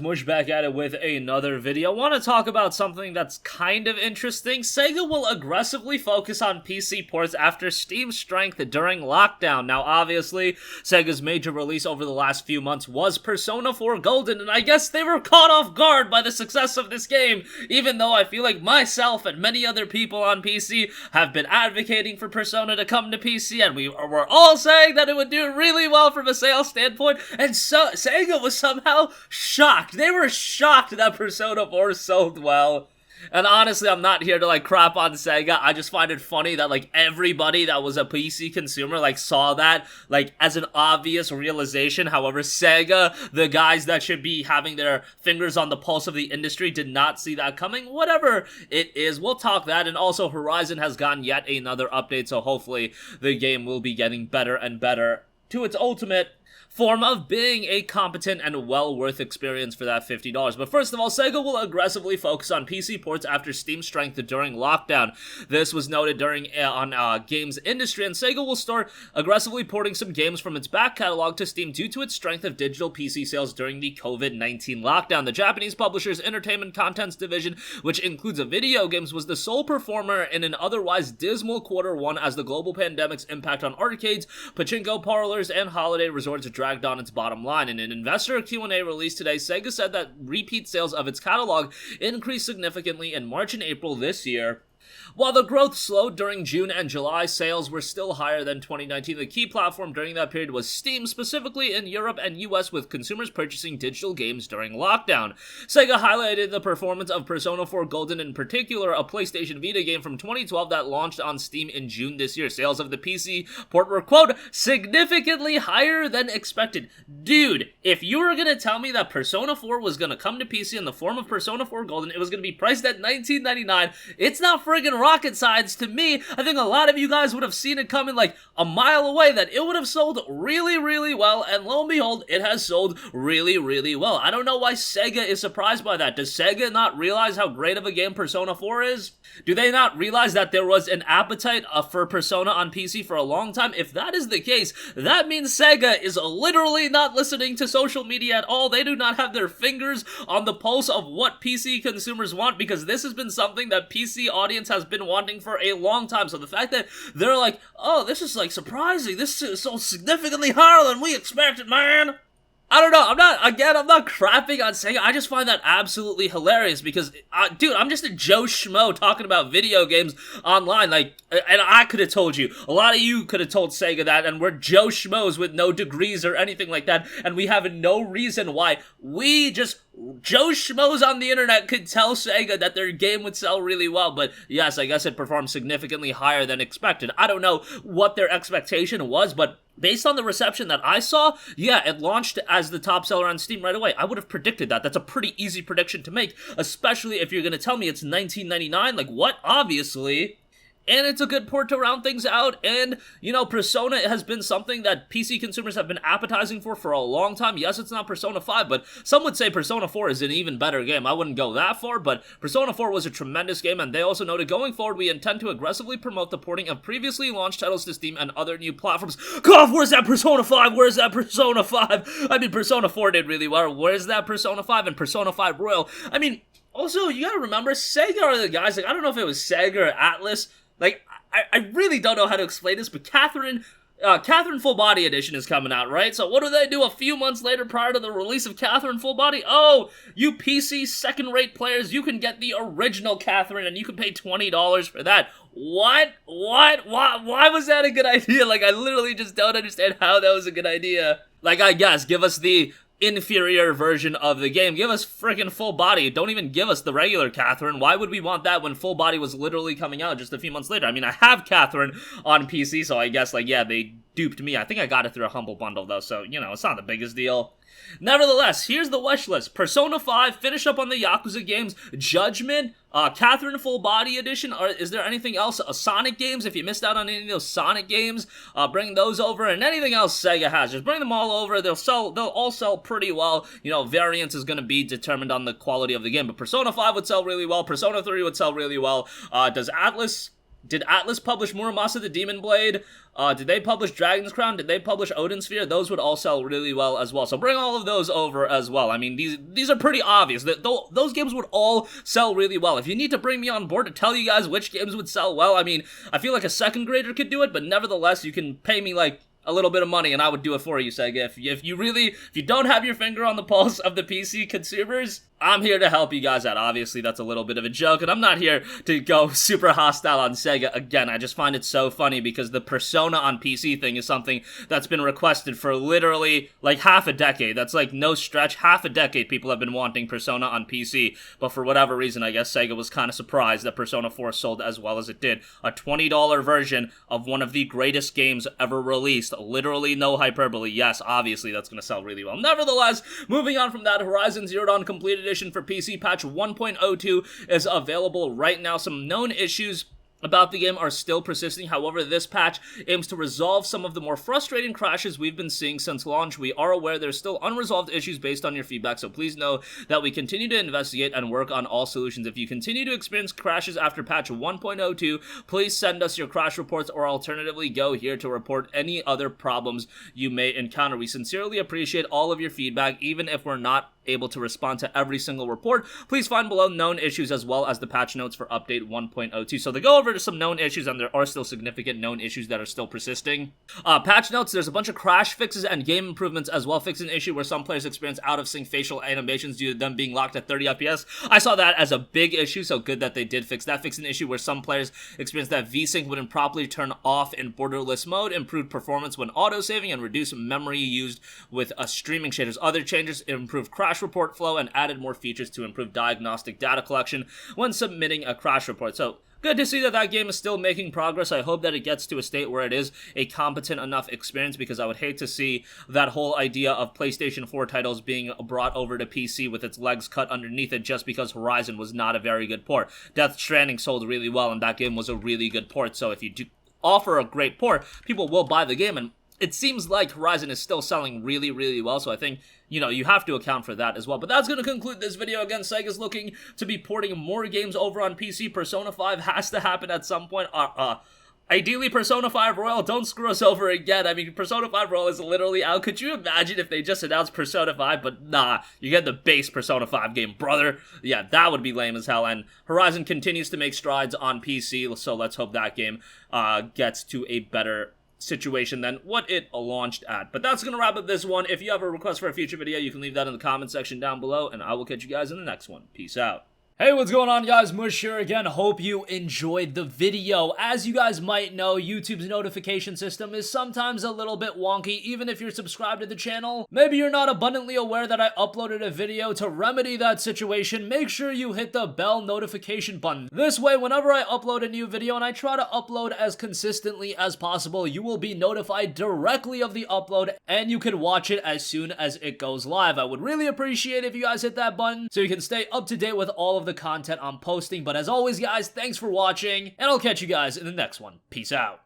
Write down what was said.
Mush back at it with another video. I want to talk about something that's kind of interesting. Sega will aggressively focus on PC ports after Steam's strength during lockdown. Now, obviously, Sega's major release over the last few months was Persona 4 Golden, and I guess they were caught off guard by the success of this game, even though I feel like myself and many other people on PC have been advocating for Persona to come to PC, and we were all saying that it would do really well from a sales standpoint, and so Sega was somehow shocked. They were shocked that Persona 4 sold well. And honestly, I'm not here to, crap on Sega. I just find it funny that, everybody that was a PC consumer, saw that, as an obvious realization. However, Sega, the guys that should be having their fingers on the pulse of the industry, did not see that coming. Whatever it is, we'll talk that. And also, Horizon has gotten yet another update, so hopefully the game will be getting better and better to its ultimate form of being a competent and well-worth experience for that $50. But first of all, Sega will aggressively focus on PC ports after Steam's strength during lockdown. This was noted on Games Industry, and Sega will start aggressively porting some games from its back catalog to Steam due to its strength of digital PC sales during the COVID-19 lockdown. The Japanese publisher's Entertainment Contents division, which includes video games, was the sole performer in an otherwise dismal Q1 as the global pandemic's impact on arcades, pachinko parlors, and holiday resorts dragged on its bottom line. In an investor Q&A released today, Sega said that repeat sales of its catalog increased significantly in March and April this year. While the growth slowed during June and July, sales were still higher than 2019. The key platform during that period was Steam, specifically in Europe and US, with consumers purchasing digital games during lockdown. Sega highlighted the performance of Persona 4 Golden, in particular, a PlayStation Vita game from 2012 that launched on Steam in June this year. Sales of the PC port were, quote, significantly higher than expected. Dude, if you were gonna tell me that Persona 4 was gonna come to PC in the form of Persona 4 Golden, it was gonna be priced at $19.99, it's not friggin' rocket science to me. I think a lot of you guys would have seen it coming a mile away, that it would have sold really, really well, and lo and behold, it has sold really, really well. I don't know why Sega is surprised by that. Does Sega not realize how great of a game Persona 4 is? Do they not realize that there was an appetite for Persona on PC for a long time? If that is the case, that means Sega is literally not listening to social media at all. They do not have their fingers on the pulse of what PC consumers want, because this has been something that PC audience has been wanting for a long time. So the fact that they're like, oh, this is surprising, this is so significantly higher than we expected, man. I don't know, I'm not crapping on Sega. I just find that absolutely hilarious because, dude, I'm just a Joe Schmo talking about video games online, and I could have told you, a lot of you could have told Sega that, and we're Joe Schmoes with no degrees or anything like that, and we have no reason why we just Joe Schmoes on the internet could tell Sega that their game would sell really well, but yes, I guess it performed significantly higher than expected. I don't know what their expectation was, but based on the reception that I saw, yeah, it launched as the top seller on Steam right away. I would have predicted that. That's a pretty easy prediction to make, especially if you're going to tell me it's $19.99. What? Obviously. And it's a good port to round things out, and, Persona has been something that PC consumers have been appetizing for a long time. Yes, it's not Persona 5, but some would say Persona 4 is an even better game. I wouldn't go that far, but Persona 4 was a tremendous game, and they also noted, going forward, we intend to aggressively promote the porting of previously launched titles to Steam and other new platforms. God, where's that Persona 5? Where's that Persona 5? I mean, Persona 4 did really well. Where's that Persona 5 and Persona 5 Royal? I mean, also, you gotta remember, Sega are the guys, I don't know if it was Sega or Atlas. I really don't know how to explain this, but Catherine Full Body Edition is coming out, right? So what do they do a few months later prior to the release of Catherine Full Body? Oh, you PC second-rate players, you can get the original Catherine, and you can pay $20 for that. What? Why was that a good idea? I literally just don't understand how that was a good idea. I guess, give us the inferior version of the game. Give us freaking Full Body. Don't even give us the regular Catherine. Why would we want that when Full Body was literally coming out just a few months later? I mean, I have Catherine on PC, so I guess, yeah, they duped me. I think I got it through a Humble Bundle, though, so, it's not the biggest deal. Nevertheless, here's the wish list. Persona 5, finish up on the Yakuza games, Judgment, Catherine Full Body Edition, or is there anything else? Sonic games, if you missed out on any of those Sonic games, bring those over, and anything else Sega has, just bring them all over. They'll all sell pretty well. Variance is going to be determined on the quality of the game, but Persona 5 would sell really well, Persona 3 would sell really well. Does Atlas Did Atlas publish Muramasa the Demon Blade? Did they publish Dragon's Crown? Did they publish Odin Sphere? Those would all sell really well as well. So bring all of those over as well. I mean, these are pretty obvious. Those games would all sell really well. If you need to bring me on board to tell you guys which games would sell well, I mean, I feel like a second grader could do it, but nevertheless, you can pay me like a little bit of money and I would do it for you, Sega. If you don't have your finger on the pulse of the PC consumers, I'm here to help you guys out. Obviously, that's a little bit of a joke, and I'm not here to go super hostile on Sega again. I just find it so funny because the Persona on PC thing is something that's been requested for literally like half a decade. That's like no stretch. Half a decade people have been wanting Persona on PC, but for whatever reason, I guess Sega was kind of surprised that Persona 4 sold as well as it did. A $20 version of one of the greatest games ever released. Literally no hyperbole. Yes, obviously that's going to sell really well. Nevertheless, moving on from that, Horizon Zero Dawn Complete Edition for PC patch 1.02 is available right now. Some known issues about the game are still persisting. However, this patch aims to resolve some of the more frustrating crashes we've been seeing since launch. We are aware there's still unresolved issues based on your feedback, so please know that we continue to investigate and work on all solutions. If you continue to experience crashes after patch 1.02, please send us your crash reports or alternatively go here to report any other problems you may encounter. We sincerely appreciate all of your feedback, even if we're not able to respond to every single report. Please find below known issues as well as the patch notes for update 1.02. So they go over to some known issues, and there are still significant known issues that are still persisting. Patch notes, there's a bunch of crash fixes and game improvements as well. Fix an issue where some players experience out-of-sync facial animations due to them being locked at 30 FPS. I saw that as a big issue, so good that they did fix that. Fix an issue where some players experience that VSync wouldn't properly turn off in borderless mode. Improved performance when auto-saving and reduced memory used with streaming shaders. Other changes, improved crash report flow and added more features to improve diagnostic data collection when submitting a crash report. So good to see that that game is still making progress. I hope that it gets to a state where it is a competent enough experience, because I would hate to see that whole idea of PlayStation 4 titles being brought over to PC with its legs cut underneath it just because Horizon was not a very good port. Death Stranding sold really well and that game was a really good port, so if you do offer a great port, people will buy the game, and it seems like Horizon is still selling really, really well, so I think, you know, you have to account for that as well. But that's going to conclude this video. Again, Sega's looking to be porting more games over on PC. Persona 5 has to happen at some point. Ideally, Persona 5 Royal, don't screw us over again. I mean, Persona 5 Royal is literally out. Could you imagine if they just announced Persona 5, but nah, you get the base Persona 5 game, brother? Yeah, that would be lame as hell, and Horizon continues to make strides on PC, so let's hope that game gets to a better situation than what it launched at. But that's gonna wrap up this one. If you have a request for a future video, you can leave that in the comment section down below, and I will catch you guys in the next one. Peace out. Hey, what's going on, guys? Mush here again. Hope you enjoyed the video. As you guys might know, YouTube's notification system is sometimes a little bit wonky, even if you're subscribed to the channel. Maybe you're not abundantly aware that I uploaded a video. To remedy that situation, make sure you hit the bell notification button. This way, whenever I upload a new video, and I try to upload as consistently as possible, you will be notified directly of the upload, and you can watch it as soon as it goes live. I would really appreciate if you guys hit that button so you can stay up to date with all of the content I'm posting. But as always, guys, thanks for watching, and I'll catch you guys in the next one. Peace out.